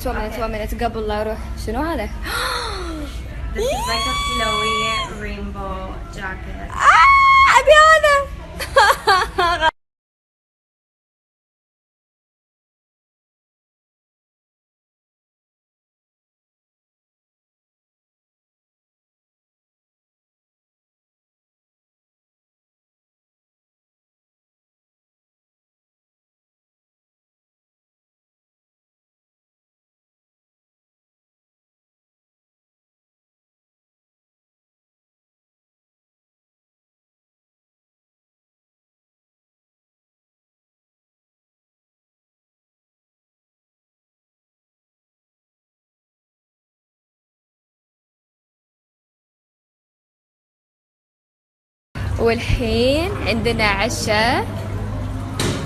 تومنت قبل لا اروح. شنو هذا؟ This is like a flowy rainbow jacket. ابي هذا. والحين عندنا عشاء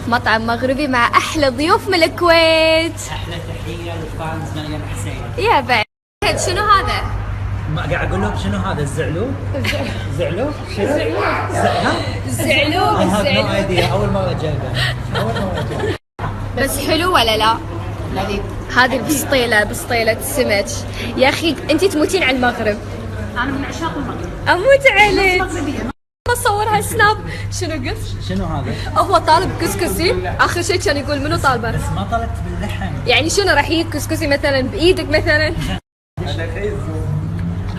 مطعم مغربي مع احلى ضيوف من الكويت. احلى تحيه للفانز مريم حسين. يا بعد شنو هذا؟ ما قاعد اقول لهم شنو هذا الزعلوب؟ زعلوب؟ الزعلوب. اول مره جايبه. بس حلو ولا لا؟ هذه بسطيلة السمك. يا اخي انت تموتين على المغرب. أنا من عشاق المغرب. اموت عليك. اصورها سناب. شنو قلت؟ شنو هذا؟ هو طالب كسكسي. اخر شيء كان يقول منو طالبه؟ بس ما طلبت باللحم. يعني شنو راح يجيك كسكسي مثلا بايدك مثلا؟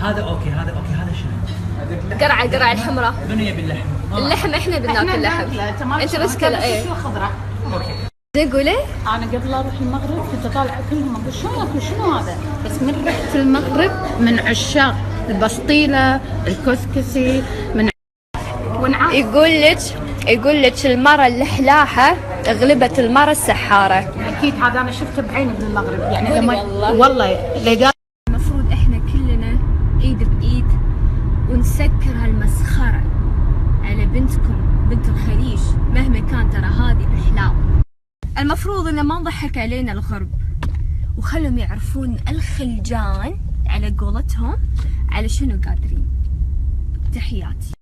هذا اوكي هذا شنو؟ قرعه الحمراء. منو يبي اللحم؟ اللحم احنا بناكل اللحم. انت بس كل ايه. خضراء. اوكي. تقولي؟ انا قبل اروح المغرب كنت اطالع كلهم اقول شنو هذا؟ بس من رحت المغرب من عشاق البسطيله، الكسكسي، من يقول لك المرة الحلاحة غلبت المرة السحارة. اكيد هذا انا شفته بعيني بالمغرب يعني لما والله اللي المفروض احنا كلنا ايد بايد ونسكر هالمسخرة على بنتكم بنت الخليج مهما كان. ترى هذه احلام. المفروض ان ما نضحك علينا الغرب وخلهم يعرفون الخلجان على قولتهم على شنو قادرين. تحياتي.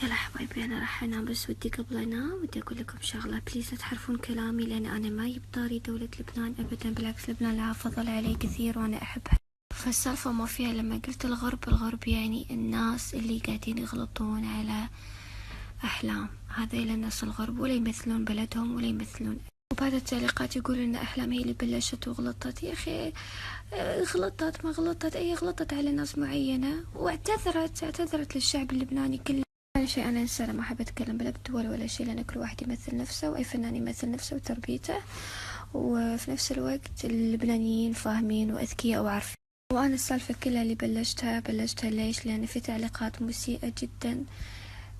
يلا حبايبي انا راح انام بس ودي قبل انام ودي اقول لكم شغله بليز لا تحرفون كلامي لان انا ما يبطاري دولة لبنان ابدا. بالعكس لبنان لها فضل علي كثير وانا احبها. فالسالفة ما فيها لما قلت الغرب يعني الناس اللي قاعدين يغلطون على احلام. هذيل الناس الغرب ولا يمثلون بلدهم ولا يمثلون. وبعد التعليقات يقولون ان احلام هي اللي بلشت وغلطت. يا اخي غلطت ما غلطت اي غلطت على ناس معينة واعتذرت للشعب اللبناني كله. ثاني شيء أنا إنسانة ما أحب أتكلم بلا بدول ولا شيء لأن كل واحد يمثل نفسه وأي فنان يمثل نفسه وتربيته. وفي نفس الوقت اللبنانيين فاهمين وأذكياء وعارفين. وأنا السالفة كلها اللي بلشتها ليش؟ لأن في تعليقات مسيئة جدا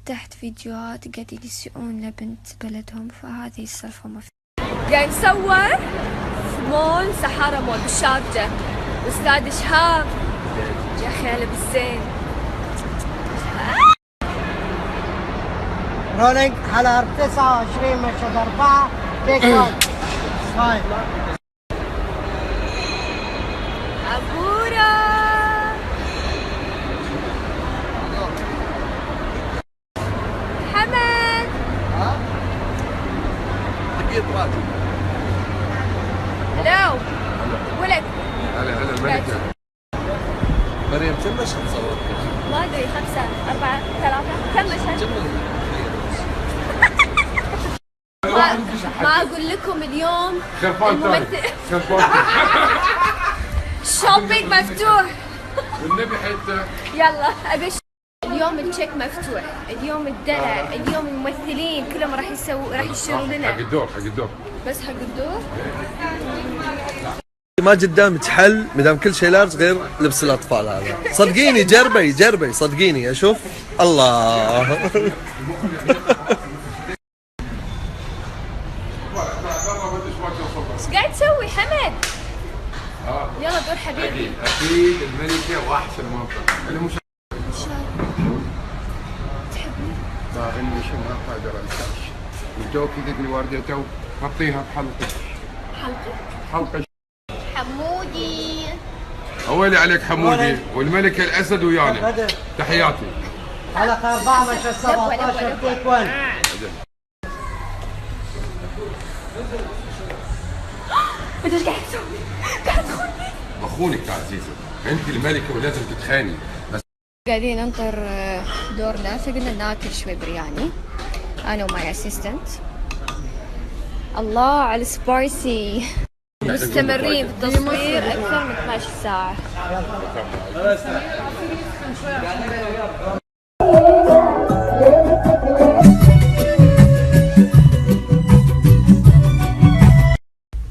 تحت فيديوهات قاعدين يسيئون لبنت بلدهم. فهذه السالفة ما في. قاعد نصور في مول سحارة مول بالشارجة. أستاذ شهاب يا خيالة بالزين. رولينج على 29 مشهد 4 تيك 1 5. عبورة حمد دقيقة راجل. هلو ولد. هلا الملكة مريم كم مشهد صورت؟ ما ادري 5 4 3 كم مشهد؟ ما اقول لكم اليوم شوبينج مفتوح والنبي حتى يلا ابي اليوم التشيك مفتوح. اليوم الدلع. اليوم الممثلين كلهم راح يشتروا لنا حق الدور بس حق الدور. ما قدامك حل مدام كل شيء لارج غير لبس الاطفال هذا. صدقيني جربي صدقيني اشوف الله. ايش قاعد تسوي حمد؟ يلا دور حبيبي. اكيد الملكه واحسن منطقه اللي مش تحبني؟ اني شو ما قادر انساش. الجو كذا الوردة تو حطيها بحلقك. حلقة حمودي. أولي عليك حمودي والملكة الأسد ويانا. تحياتي. حلقة 4 مشى 17 تيك 1. انت ايش قاعد تسوي؟ قاعد تخوني. أخونك يا عزيزة، أنت الملكة ولازم تتخاني. بس قاعدين ننطر دورنا فقلنا ناكل شوي برياني انا وماي اسيستنت. الله على السبايسي. مستمرين بالتصوير اكثر من 12 ساعة.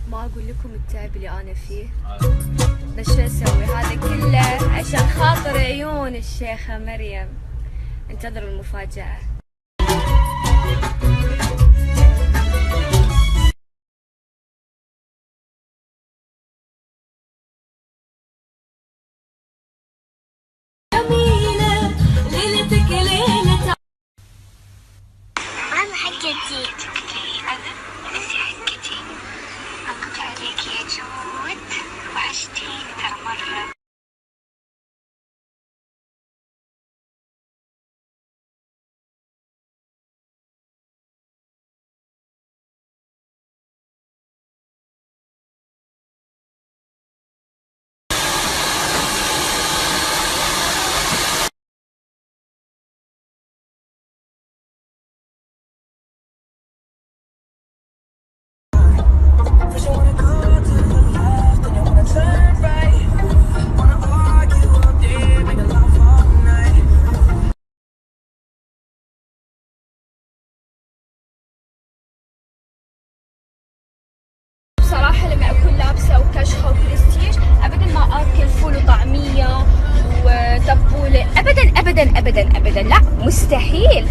ما اقول لكم التعب اللي انا فيه، بس شو اسوي؟ هذا كله عشان خاطر عيون الشيخة مريم. انتظروا المفاجأة. أنا حقتي. أنا أنتي حقتي. أقطع عليك يا جود. وحشتيني ترى مرة. بصراحة لما أكون لابسة وكشخة وبرستيج أبدا ما أكل فول وطعمية وتبولة، أبدا أبدا أبدا أبدا، لا مستحيل.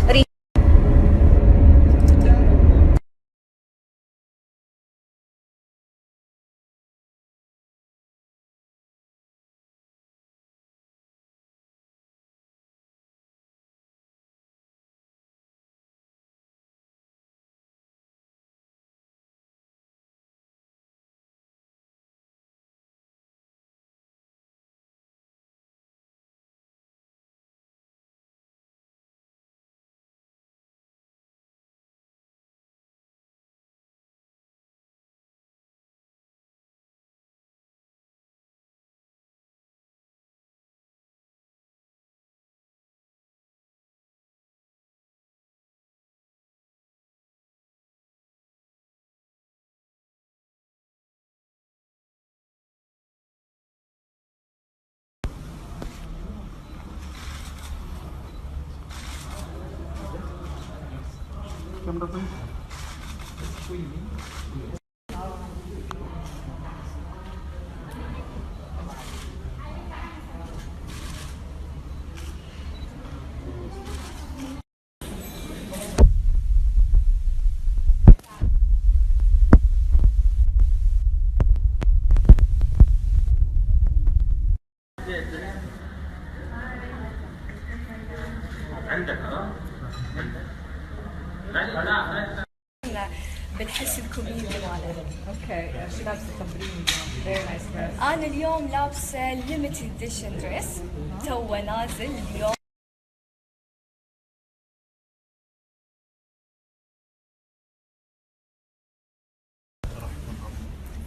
بنحس الكوميدي ماله. اوكي شو لابسه تمرين اليوم؟ فيري نايس دريس. انا اليوم لابسه ليميتد اديشن دريس تو نازل اليوم.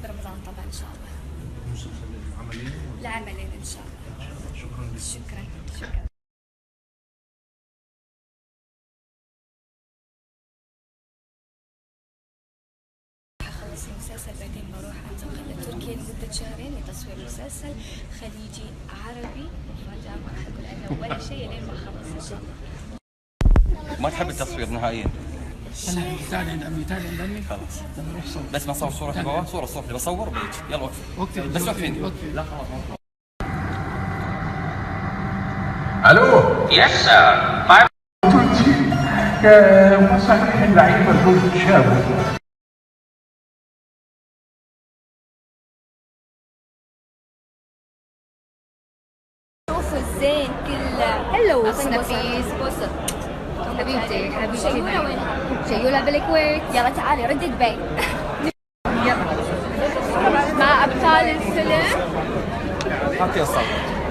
برمضان طبعا ان شاء الله. لعملين ان شاء الله. شكرا شكرا. أخلص المسلسل بعدين بروح أنتقل لتركيا لمدة شهرين لتصوير مسلسل خليجي عربي. مفاجأة ما راح أقول عنه ولا شيء لين ما أخلص إن شاء الله. ما تحب التصوير نهائيا؟ تعالي عند عمي، تعالي عند عمي. خلاص بس ما صور صورة جوات، صورة اللي بصور بيجي. يلا وقفي بس وقفيني. لا خلاص. الو يس ما صحيح اللعيبه دول شابوا. شوفوا الزين كله. هلو نفيس. حبيبتي شيولة وينها؟ شيولة بالكويت. يلا تعالي ردي دبي. مع أبطال الفيلم. هاتي الصوت.